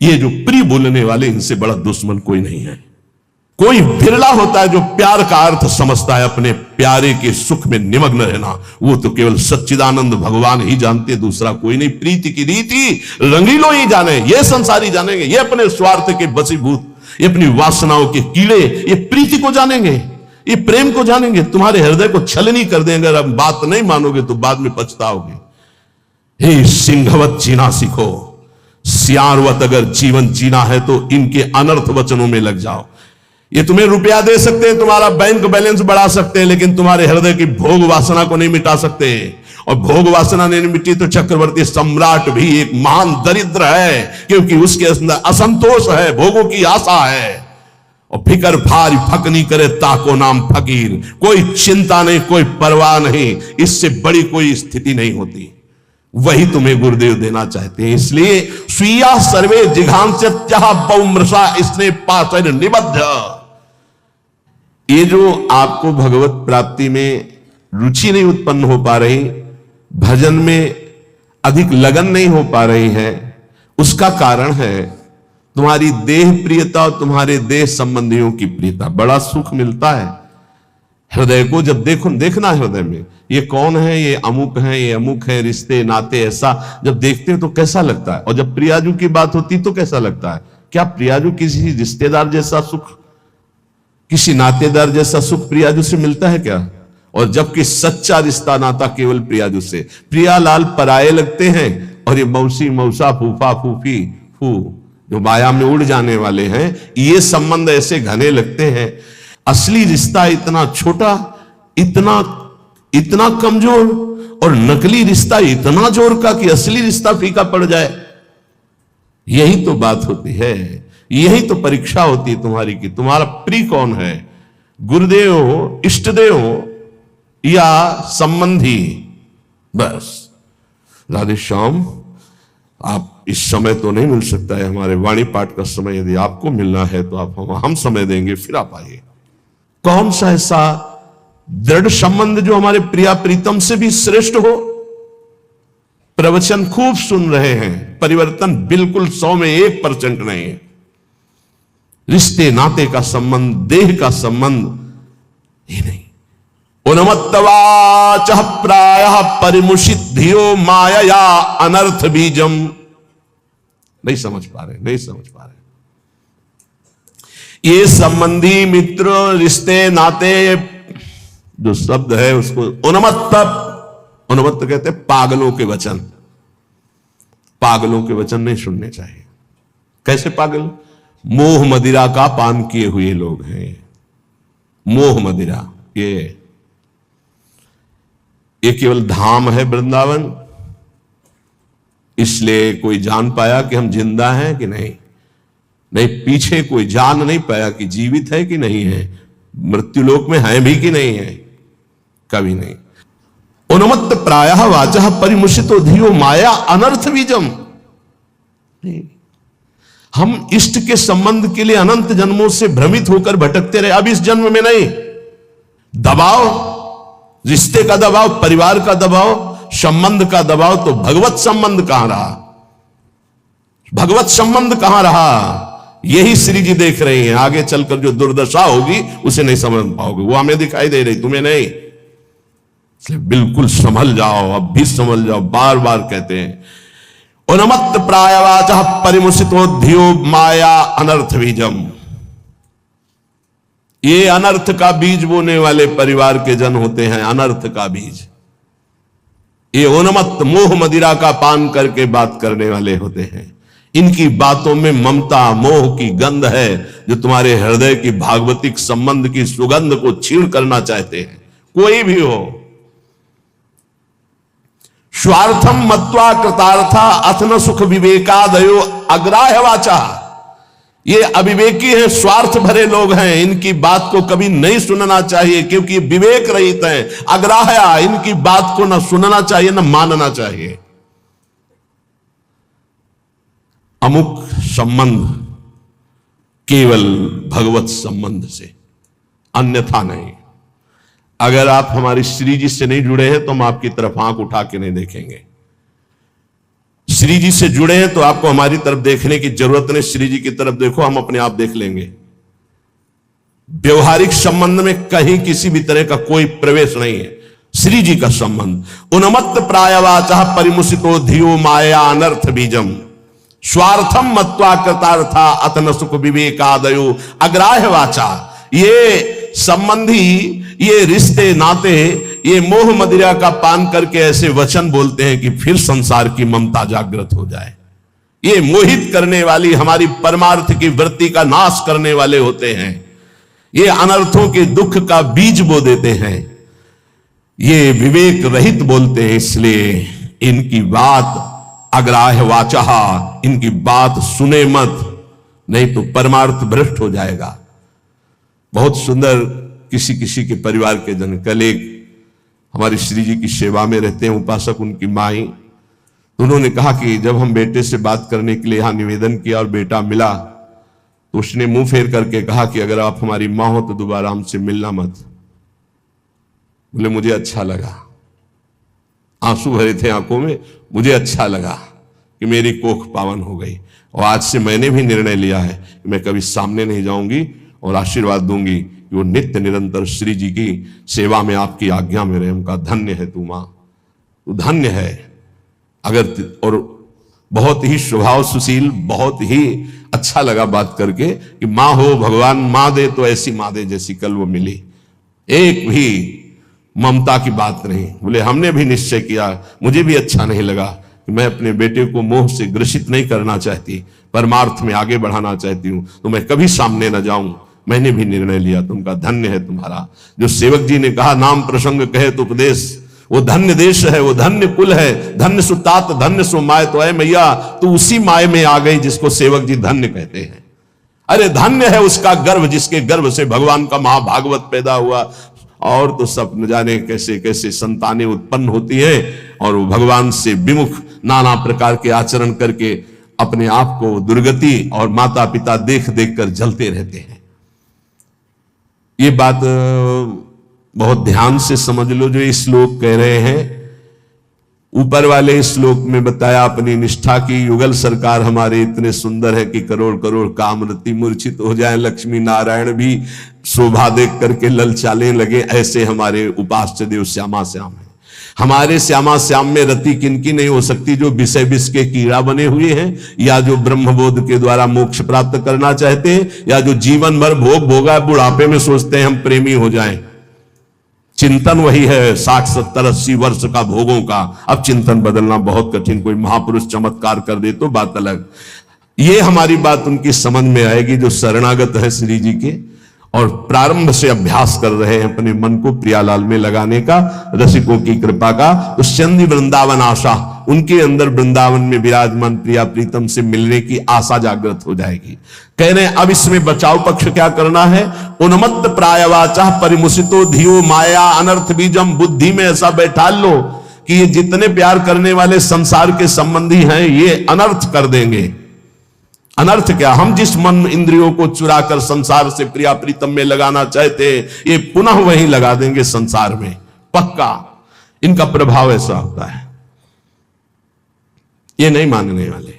ये जो प्रिय बोलने वाले, इनसे बड़ा दुश्मन कोई नहीं है। कोई बिरला होता है जो प्यार का अर्थ समझता है, अपने प्यारे के सुख में निमग्न रहना। वो तो केवल सच्चिदानंद भगवान ही जानते, दूसरा कोई नहीं। प्रीति की रीति रंगीलो ही जाने, ये संसारी जानेंगे। ये अपने स्वार्थ के बसीभूत, ये अपनी वासनाओं के कीड़े, ये प्रीति को जानेंगे, ये प्रेम को जानेंगे। तुम्हारे हृदय को छलनी कर देंगे। अगर अब बात नहीं मानोगे तो बाद में पछताओगे। हे सिंहवत जीना सीखो, सियारवत अगर जीवन जीना है तो इनके अनर्थ वचनों में लग जाओ। ये तुम्हें रुपया दे सकते हैं, तुम्हारा बैंक बैलेंस बढ़ा सकते हैं, लेकिन तुम्हारे हृदय की भोग वासना को नहीं मिटा सकते। और भोग वासना नहीं मिटी तो चक्रवर्ती सम्राट भी एक महान दरिद्र है, क्योंकि उसके अंदर असंतोष है, भोगों की आशा है। और फिकर भारी फकनी करे ताको नाम फकीर। कोई चिंता नहीं, कोई परवाह नहीं, इससे बड़ी कोई स्थिति नहीं होती। वही तुम्हें गुरुदेव देना चाहते हैं। इसलिए स्वीया सर्वे जिघांस्यत्यः बहुमृषा इसने पाशैर निबद्ध। ये जो आपको भगवत प्राप्ति में रुचि नहीं उत्पन्न हो पा रही, भजन में अधिक लगन नहीं हो पा रही है, उसका कारण है तुम्हारी देह प्रियता और तुम्हारे देह संबंधियों की प्रियता। बड़ा सुख मिलता है हृदय को जब देखना हृदय में ये कौन है, ये अमुक है, ये अमुक है, रिश्ते नाते, ऐसा जब देखते हो तो कैसा लगता है। और जब प्रियाजू की बात होती तो कैसा लगता है। क्या प्रियाजू किसी रिश्तेदार जैसा सुख, किसी नातेदार जैसा सुख प्रियाजू से मिलता है क्या? और जबकि सच्चा रिश्ता नाता केवल प्रियाजू से। प्रियालाल पराये लगते हैं और ये मौसी मौसा फूफा फूफी फू जो माया में उड़ जाने वाले हैं, ये संबंध ऐसे घने लगते हैं। असली रिश्ता इतना छोटा, इतना कमजोर, और नकली रिश्ता इतना जोर का कि असली रिश्ता फीका पड़ जाए। यही तो बात होती है, यही तो परीक्षा होती है तुम्हारी कि तुम्हारा प्रिय कौन है, गुरुदेव हो, इष्टदेव हो या संबंधी। बस राधे श्याम, आप इस समय तो नहीं मिल सकता है, हमारे वाणी पाठ का समय यदि आपको मिलना है तो आप हम समय देंगे, फिर आप आइए। कौन सा ऐसा दृढ़ संबंध जो हमारे प्रिया प्रीतम से भी श्रेष्ठ हो। प्रवचन खूब सुन रहे हैं, परिवर्तन बिल्कुल 100 में 1% नहीं है। रिश्ते नाते का संबंध, देह का संबंध ही नहीं। उन्मत्तवाचः प्रायः परिमुषित धियो मायया अनर्थ बीजम। नहीं समझ पा रहे। ये संबंधी, मित्र, रिश्ते नाते जो शब्द है उसको उन्मत्त कहते हैं पागलों के वचन। पागलों के वचन नहीं सुनने चाहिए। कैसे पागल? मोह मदिरा का पान किए हुए लोग हैं। मोह मदिरा ये केवल धाम है वृंदावन, इसलिए कोई जान पाया कि हम जिंदा हैं कि नहीं, पीछे कोई जान नहीं पाया कि जीवित है कि नहीं है, मृत्युलोक में है भी कि नहीं है, कभी नहीं। उन्मत्त प्रायः वाचः परिमुषितो धियो माया अनर्थ बीजम। हम इष्ट के संबंध के लिए अनंत जन्मों से भ्रमित होकर भटकते रहे। अब इस जन्म में नहीं, दबाव, रिश्ते का दबाव, परिवार का दबाव, संबंध का दबाव, तो भगवत संबंध कहां रहा? भगवत संबंध कहां रहा? यही श्री जी देख रहे हैं। आगे चलकर जो दुर्दशा होगी उसे नहीं समझ पाओगे। वो हमें दिखाई दे रही, तुम्हें नहीं। इसलिए बिल्कुल संभल जाओ, अब भी संभल जाओ। बार बार कहते हैं उन्मत्त प्रायवाचः परिमुषितो धियो माया अनर्थ बीजम। ये अनर्थ का बीज बोने वाले परिवार के जन होते हैं। अनर्थ का बीज ये उन्मत्त मोह मदिरा का पान करके बात करने वाले होते हैं। इनकी बातों में ममता मोह की गंध है, जो तुम्हारे हृदय की भागवतिक संबंध की सुगंध को छीण करना चाहते हैं। कोई भी हो। स्वार्थम मत्वा कृतार्था अथन सुख विवेकादयो अग्राह्य वाचा। ये अविवेकी हैं, स्वार्थ भरे लोग हैं। इनकी बात को कभी नहीं सुनना चाहिए, क्योंकि विवेक रहित हैं। अग्राह्य, इनकी बात को ना सुनना चाहिए ना मानना चाहिए। अमुक संबंध केवल भगवत संबंध से, अन्यथा नहीं। अगर आप हमारी श्री जी से नहीं जुड़े हैं तो हम आपकी तरफ आंख उठा के नहीं देखेंगे। श्री जी से जुड़े हैं तो आपको हमारी तरफ देखने की जरूरत नहीं, श्री जी की तरफ देखो, हम अपने आप देख लेंगे। व्यवहारिक संबंध में कहीं किसी भी तरह का कोई प्रवेश नहीं है। श्री जी का संबंध उन्मत्त प्रायवाचा परिमुसितो धियो माया अनर्थ बीजम स्वार्थम मत्वा कृतार्था अतन सुख विवेकादयो अग्राह्य वाचा। ये संबंधी, ये रिश्ते नाते, ये मोह मदिरा का पान करके ऐसे वचन बोलते हैं कि फिर संसार की ममता जागृत हो जाए। ये मोहित करने वाली, हमारी परमार्थ की वृत्ति का नाश करने वाले होते हैं। ये अनर्थों के दुख का बीज बो देते हैं। ये विवेक रहित बोलते हैं, इसलिए इनकी बात अग्राह्य वाचा, इनकी बात सुने मत, नहीं तो परमार्थ भ्रष्ट हो जाएगा। बहुत सुंदर किसी किसी के परिवार के जन, कल एक हमारी श्री जी की सेवा में रहते हैं उपासक, उनकी माई, तो उन्होंने कहा कि जब हम बेटे से बात करने के लिए यहां निवेदन किया और बेटा मिला तो उसने मुंह फेर करके कहा कि अगर आप हमारी मां हो तो दोबारा हमसे मिलना मत। बोले मुझे अच्छा लगा, आंसू भरे थे आंखों में, मुझे अच्छा लगा कि मेरी कोख पावन हो गई। और आज से मैंने भी निर्णय लिया है कि मैं कभी सामने नहीं जाऊंगी और आशीर्वाद दूंगी कि वो नित्य निरंतर श्री जी की सेवा में आपकी आज्ञा में रहे। उनका धन्य है तू मां, तू धन्य है। अगर और बहुत ही स्वभाव सुशील, बहुत ही अच्छा लगा बात करके कि मां हो, भगवान मां दे तो ऐसी मां दे जैसी कल वो मिली, एक भी ममता की बात नहीं। बोले हमने भी निश्चय किया, मुझे भी अच्छा नहीं लगा कि मैं अपने बेटे को मोह से ग्रसित नहीं करना चाहती, परमार्थ में आगे बढ़ाना चाहती हूं, तो मैं कभी सामने न जाऊं। मैंने भी निर्णय लिया। तुमका धन्य है तुम्हारा। जो सेवक जी ने कहा नाम प्रसंग कहे तो उपदेश, वो धन्य देश है, वो धन्य कुल है, धन्य सुतात धन्य सो माय। तो है मैया तू उसी माय में आ गई जिसको सेवक जी धन्य कहते हैं। अरे धन्य है उसका गर्भ जिसके गर्भ से भगवान का महाभागवत पैदा हुआ। और तो सब न जाने कैसे कैसे संतानें उत्पन्न होती है और वो भगवान से विमुख नाना प्रकार के आचरण करके अपने आप को दुर्गति और माता पिता देख देख कर जलते रहते हैं। ये बात बहुत ध्यान से समझ लो। जो ये श्लोक कह रहे हैं, ऊपर वाले श्लोक में बताया अपनी निष्ठा की युगल सरकार हमारे इतने सुंदर है कि करोड़ करोड़ कामरति मूर्छित हो जाए, लक्ष्मी नारायण भी शोभा देख करके ललचाने लगे, ऐसे हमारे उपास्य देव श्यामा श्याम है। हमारे श्यामा श्याम में रति किनकी नहीं हो सकती? जो विषय विष के कीड़ा बने हुए हैं, या जो ब्रह्मबोध के द्वारा मोक्ष प्राप्त करना चाहते हैं, या जो जीवन भर भोग भोगा बुढ़ापे में सोचते हैं हम प्रेमी हो जाएं। चिंतन वही है 60 70 80 वर्ष का भोगों का। अब चिंतन बदलना बहुत कठिन, कोई महापुरुष चमत्कार कर दे तो बात अलग। ये हमारी बात उनकी समझ में आएगी जो शरणागत है श्री जी के और प्रारंभ से अभ्यास कर रहे हैं अपने मन को प्रियालाल में लगाने का, रसिकों की कृपा का। तो चंदी वृंदावन आशा, उनके अंदर वृंदावन में विराजमान प्रिया प्रीतम से मिलने की आशा जागृत हो जाएगी। कह रहे हैं अब इसमें बचाव पक्ष क्या करना है? उन्मत्त प्रायवाचा परिमुसितो धियो माया अनर्थ बीजम। बुद्धि में ऐसा बैठा लो कि ये जितने प्यार करने वाले संसार के संबंधी हैं ये अनर्थ कर देंगे। अनर्थ क्या? हम जिस मन इंद्रियों को चुराकर संसार से प्रिया प्रीतम में लगाना चाहते हैं ये पुनः वहीं लगा देंगे संसार में, पक्का। इनका प्रभाव ऐसा होता है। ये नहीं मानने वाले।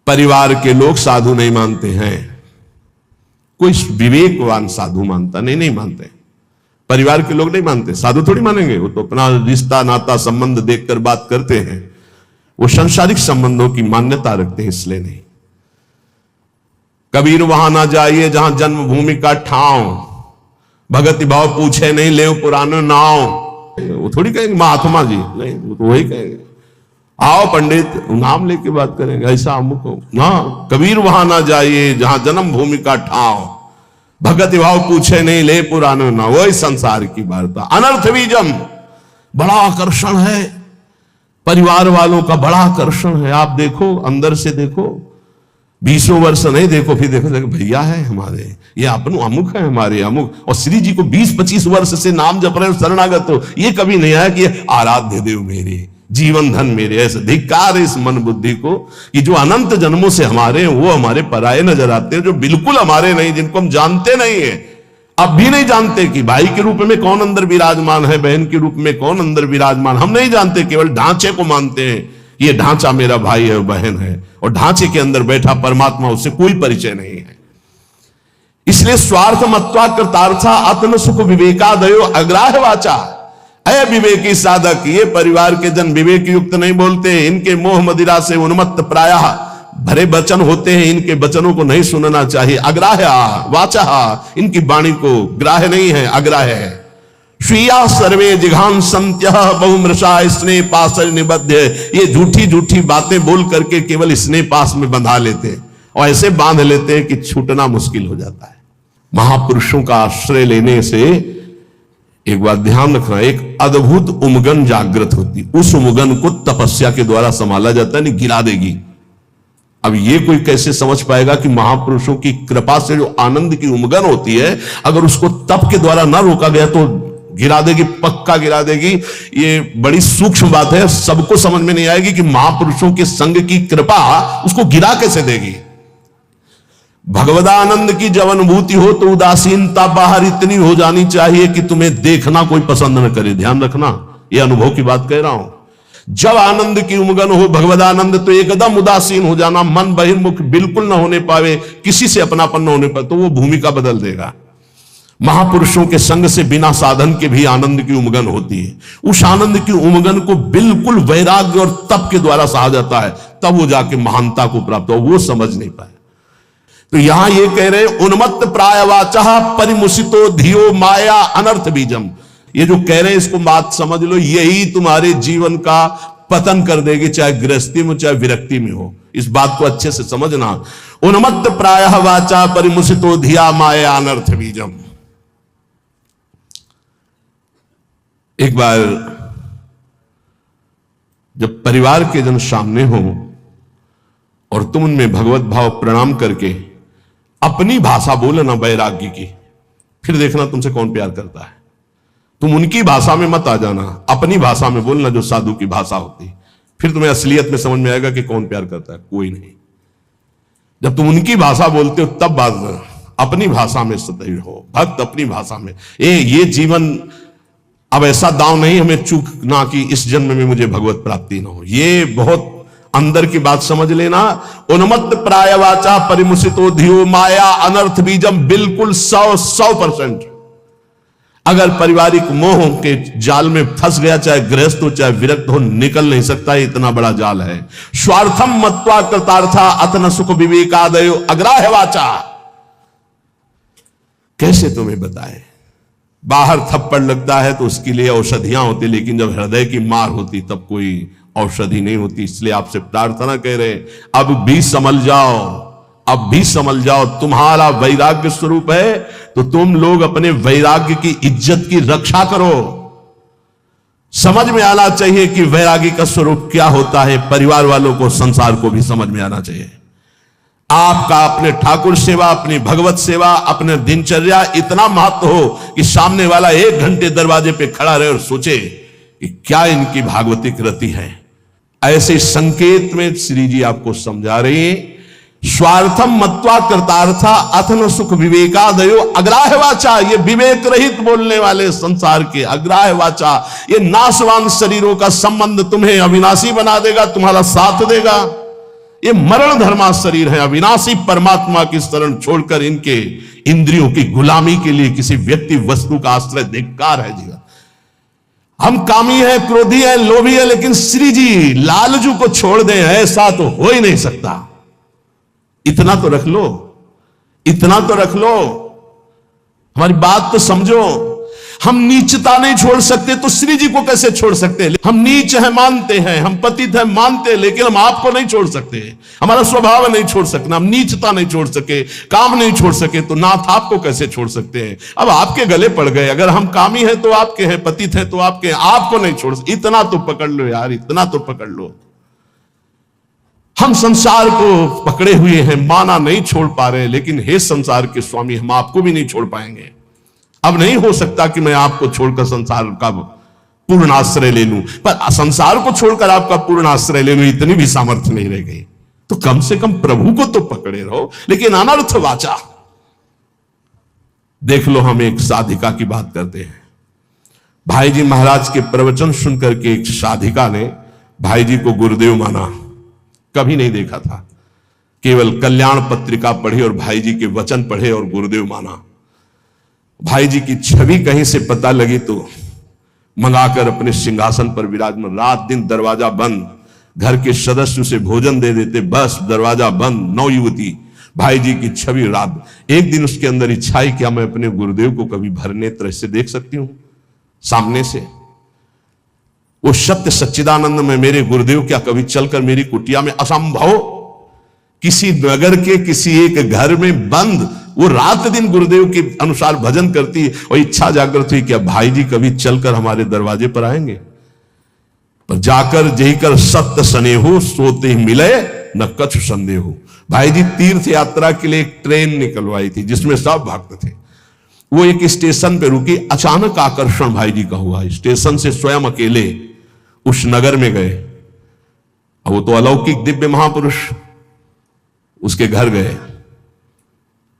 परिवार के लोग साधु नहीं मानते हैं, कोई विवेकवान साधु मानता नहीं, नहीं मानते। परिवार के लोग नहीं मानते, साधु थोड़ी मानेंगे। वो तो अपना रिश्ता नाता संबंध देखकर बात करते हैं, वो सांसारिक संबंधों की मान्यता रखते हैं, इसलिए नहीं। कबीर वहां ना जाइए जहां जन्मभूमि का ठाव, भगति भाव पूछे नहीं ले पुरानो नाव। वो थोड़ी कहेंगे महात्मा जी, नहीं, वो तो वही कहेंगे आओ पंडित नाम लेके बात करेंगे, ऐसा अमुक हो ना। कबीर वहां ना जाइए जहां जन्मभूमि का ठाव, भगति भाव पूछे नहीं ले पुरानो नाव। वही संसार की वार्ता। अनर्थ बीजम, बड़ा आकर्षण है परिवार वालों का, बड़ा आकर्षण है। आप देखो, अंदर से देखो, 20 वर्ष नहीं देखो, फिर देखो भैया है हमारे, ये अपन अमुक है हमारे अमुक। और श्री जी को 20-25 वर्ष से नाम जप रहे हो, शरणागत हो। ये कभी नहीं आया कि आराध्य देव मेरे, जीवन धन मेरे। ऐसे धिक्कार है इस मन बुद्धि को कि जो अनंत जन्मों से हमारे हैं वो हमारे पराये नजर आते हैं, जो बिल्कुल हमारे नहीं, जिनको हम जानते नहीं है, अब भी नहीं जानते कि भाई के रूप में कौन अंदर विराजमान है, बहन के रूप में कौन अंदर विराजमान, हम नहीं जानते। केवल ढांचे को मानते हैं ये ढांचा मेरा भाई है, बहन है, और ढांचे के अंदर बैठा परमात्मा, उससे कोई परिचय नहीं है। इसलिए स्वार्थ मत्वा कृतार्था आत्म सुख विवेकादयो अग्राह्य वाचा। अय विवेकी साधक, ये परिवार के जन विवेक युक्त नहीं बोलते, इनके मोह मदिरा से उन्मत्त प्रायः भरे वचन होते हैं, इनके वचनों को नहीं सुनना चाहिए। अग्राह्य वाचा, इनकी वाणी को ग्राह्य नहीं है, अग्राह्य है। स्वीया सर्वे जिघान संत्यः बहुमृषा स्नेह पास निबद्ध। ये झूठी झूठी बातें बोल करके केवल स्नेह पास में बंधा लेते हैं, और ऐसे बांध लेते हैं कि छूटना मुश्किल हो जाता है। महापुरुषों का आश्रय लेने से एक बात ध्यान रखना, एक अद्भुत उमगन जागृत होती, उस उमगन को तपस्या के द्वारा संभाला जाता है, नहीं गिरा देगी। अब ये कोई कैसे समझ पाएगा कि महापुरुषों की कृपा से जो आनंद की उमगन होती है, अगर उसको तप के द्वारा ना रोका गया तो गिरा देगी, पक्का गिरा देगी। ये बड़ी सूक्ष्म बात है, सबको समझ में नहीं आएगी कि महापुरुषों के संग की कृपा उसको गिरा कैसे देगी। भगवदानंद की जब अनुभूति हो तो उदासीनता बाहर इतनी हो जानी चाहिए कि तुम्हें देखना कोई पसंद न करे। ध्यान रखना, ये अनुभव की बात कह रहा हूं। जब आनंद की उमगन हो, भगवदानंद, तो एकदम उदासीन हो जाना, मन बहिर्मुख बिल्कुल न होने पावे, किसी से अपनापन न होने पाए, तो वो भूमिका बदल देगा। महापुरुषों के संग से बिना साधन के भी आनंद की उमगन होती है। उस आनंद की उमगन को बिल्कुल वैराग्य और तप के द्वारा सहा जाता है, तब वो जाके महानता को प्राप्त हो। वो समझ नहीं पाए। तो यहां ये कह रहे, उन्मत्त प्राय वाचा परिमुसितो धियो माया अनर्थ बीजम। ये जो कह रहे हैं इसको बात समझ लो, यही तुम्हारे जीवन का पतन कर देगी, चाहे गृहस्थी में चाहे विरक्ति में हो। इस बात को अच्छे से समझना। उन्मत्त प्राय वाचा परिमुसितो धिया माया अनर्थ बीजम। एक बार जब परिवार के जन सामने हो और तुम उनमें भगवत भाव प्रणाम करके अपनी भाषा बोलना वैराग्य की, फिर देखना तुमसे कौन प्यार करता है। तुम उनकी भाषा में मत आ जाना, अपनी भाषा में बोलना जो साधु की भाषा होती, फिर तुम्हें असलियत में समझ में आएगा कि कौन प्यार करता है। कोई नहीं। जब तुम उनकी भाषा बोलते हो तब बात, अपनी भाषा में सदैव हो, भक्त अपनी भाषा में। ये जीवन अब ऐसा दांव नहीं हमें चूकना कि इस जन्म में मुझे भगवत प्राप्ति ना हो। ये बहुत अंदर की बात समझ लेना। उन्मत्त प्राय वाचा परिमुसितो धियो माया अनर्थ बीजम, बिल्कुल 100%। अगर पारिवारिक मोह के जाल में फंस गया, चाहे गृहस्थ हो चाहे विरक्त हो, निकल नहीं सकता। इतना बड़ा जाल है। स्वार्थम मत्वा कृतार्था अतन सुख विवेकादयो अग्राह्य वाचा। कैसे तुम्हें बताए, बाहर थप्पड़ लगता है तो उसके लिए औषधियां होती, लेकिन जब हृदय की मार होती तब कोई औषधि नहीं होती। इसलिए आपसे प्रार्थना कह रहे, अब भी संभल जाओ, अब भी संभल जाओ। तुम्हारा वैराग्य स्वरूप है तो तुम लोग अपने वैराग्य की इज्जत की रक्षा करो। समझ में आना चाहिए कि वैराग्य का स्वरूप क्या होता है। परिवार वालों को, संसार को भी समझ में आना चाहिए। आपका अपने ठाकुर सेवा, अपनी भगवत सेवा, अपने दिनचर्या इतना महत्व हो कि सामने वाला 1 घंटे दरवाजे पे खड़ा रहे और सोचे कि क्या इनकी भागवतिक रति है। ऐसे संकेत में श्री जी आपको समझा रहे हैं। स्वार्थम मत्वा कृतार्था अथन सुख विवेकादयो अग्राह्य वाचा। ये विवेक रहित बोलने वाले संसार के अग्राह्य वाचा, ये नाशवान शरीरों का संबंध तुम्हें अविनाशी बना देगा, तुम्हारा साथ देगा। ये मरण धर्मा शरीर है। अविनाशी परमात्मा की शरण छोड़कर इनके इंद्रियों की गुलामी के लिए किसी व्यक्ति वस्तु का आश्रय धिक्कार है जीवन। हम कामी है, क्रोधी है, लोभी है, लेकिन श्री जी लालजू को छोड़ दें, ऐसा तो हो ही नहीं सकता। इतना तो रख लो, इतना तो रख लो। हमारी बात तो समझो। हम नीचता नहीं छोड़ सकते तो श्री जी को कैसे छोड़ सकते हैं। हम नीच है मानते हैं, हम पतित है मानते हैं, लेकिन हम आपको नहीं छोड़ सकते। हमारा स्वभाव नहीं छोड़ सकना। हम नीचता नहीं छोड़ सके, काम नहीं छोड़ सके, तो नाथ आपको कैसे छोड़ सकते हैं। अब आपके गले पड़ गए। अगर हम कामी हैं तो आपके हैं, पतित हैं तो आपके हैं, आपको नहीं छोड़ सकते। इतना तो पकड़ लो यार, इतना तो पकड़ लो। हम संसार को पकड़े हुए हैं, माना नहीं छोड़ पा रहे, लेकिन हे संसार के स्वामी, हम आपको भी नहीं छोड़ पाएंगे। अब नहीं हो सकता कि मैं आपको छोड़कर संसार का पूर्ण आश्रय ले लूं, पर संसार को छोड़कर आपका पूर्ण आश्रय ले लूं, इतनी भी सामर्थ्य नहीं रह गई। तो कम से कम प्रभु को तो पकड़े रहो। लेकिन अनर्थ वाचा, देख लो, हम एक साधिका की बात करते हैं। भाई जी महाराज के प्रवचन सुनकर के एक साधिका ने भाई जी को गुरुदेव माना, कभी नहीं देखा था। केवल कल्याण पत्रिका पढ़ी और भाई जी के वचन पढ़े और गुरुदेव माना। भाई जी की छवि कहीं से पता लगी तो मंगाकर अपने सिंहासन पर विराजमान, रात दिन दरवाजा बंद, घर के सदस्य उसे भोजन दे देते, बस दरवाजा बंद, नवयुवती भाई जी की छवि। रात एक दिन उसके अंदर इच्छा आई, क्या मैं अपने गुरुदेव को कभी भर नेत्र से देख सकती हूं सामने से? वो सत्य सच्चिदानंद में मेरे गुरुदेव क्या कभी चलकर मेरी कुटिया में? असंभव। किसी नगर के किसी एक घर में बंद वो रात दिन गुरुदेव के अनुसार भजन करती और इच्छा जागृत हुई, क्या भाई जी कभी चलकर हमारे दरवाजे पर आएंगे? पर जाकर जही कर सत्य स्नेहो, सोते ही मिले न कछु संदेहो। भाई जी तीर्थ यात्रा के लिए एक ट्रेन निकलवाई थी जिसमें सब भक्त थे। वो एक स्टेशन पे रुकी, अचानक आकर्षण भाई जी का हुआ। स्टेशन से स्वयं अकेले उस नगर में गए। वो तो अलौकिक दिव्य महापुरुष, उसके घर गए,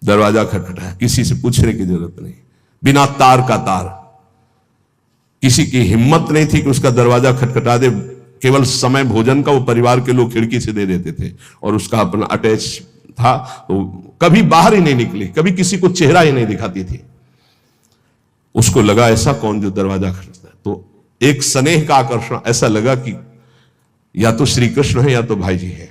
दरवाजा खटखटाया, किसी से पूछने की जरूरत नहीं, बिना तार का तार, किसी की हिम्मत नहीं थी कि उसका दरवाजा खटखटा दे। केवल समय भोजन का वो परिवार के लोग खिड़की से दे देते थे और उसका अपना अटैच था, तो कभी बाहर ही नहीं निकली, कभी किसी को चेहरा ही नहीं दिखाती थी। उसको लगा ऐसा कौन जो दरवाजा खटखटाता है, तो एक स्नेह का आकर्षण, ऐसा लगा कि या तो श्री कृष्ण है या तो भाई जी है।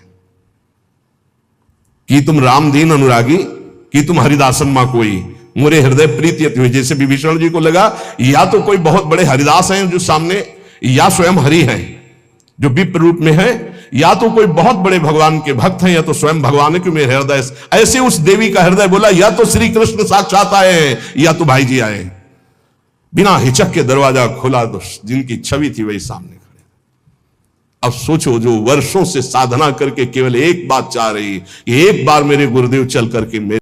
कि तुम राम दीन अनुरागी, कि तुम हरिदासन मां कोई, मोरे हृदय प्रीति अति हुई। जैसे विभीषण जी को लगा या तो कोई बहुत बड़े हरिदास हैं जो सामने, या स्वयं हरि हैं जो विप्र रूप में है, या तो कोई बहुत बड़े भगवान के भक्त हैं, या तो स्वयं भगवान है कि मेरे हृदय। ऐसे उस देवी का हृदय बोला या तो श्री कृष्ण साक्षात आए हैं या तो भाई जी आए। बिना हिचक के दरवाजा खोला तो जिनकी छवि थी वही सामने खड़े। अब सोचो, जो वर्षों से साधना करके केवल एक बात चाह रही, एक बार मेरे गुरुदेव चल करके मेरे